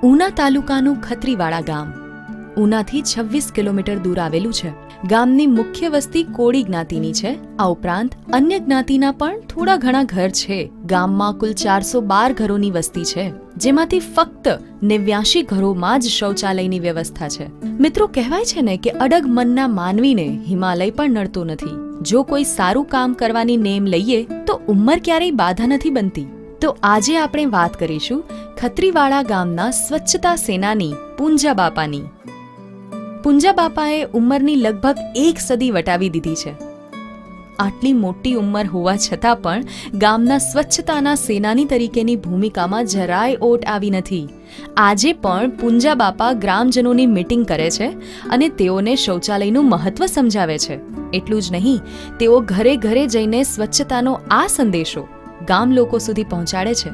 ઉના તાલુકાનું ખત્રીવાડા ગામ ઉનાથી 26 કિલોમીટર દૂર આવેલું છે. ગામની મુખ્ય વસ્તી કોળી જ્ઞાતિની છે. આ ઉપરાંત અન્ય જ્ઞાતિના પણ થોડા ઘણા ઘર છે. ગામમાં કુલ 412 ઘરોની વસ્તી છે, જેમાંથી ફક્ત 89 ઘરોમાં જ શૌચાલયની વ્યવસ્થા છે. મિત્રો, કહેવાય છે ને કે અડગ મનના માનવીને હિમાલય પણ નડતો નથી. જો કોઈ સારું કામ કરવાની નેમ લઈએ તો ઉંમર ક્યારેય બાધા નથી બનતી. તો આજે આપણે વાત કરીશું ખત્રીવાડા ગામના સ્વચ્છતા સેનાની પુંજા બાપાની. પુંજા બાપાએ ઉંમરની લગભગ 1 સદી વટાવી દીધી છે. આટલી મોટી ઉંમર હોવા છતાં પણ ગામના સ્વચ્છતાના સેનાની તરીકેની ભૂમિકામાં જરાય ઓટ આવી નથી. આજે પણ પુંજા બાપા ગ્રામજનોની મીટિંગ કરે છે અને તેઓને શૌચાલયનું મહત્વ સમજાવે છે. એટલું જ નહીં, તેઓ ઘરે ઘરે જઈને સ્વચ્છતાનો આ સંદેશો ગામ લોકો સુધી પહોંચાડે છે.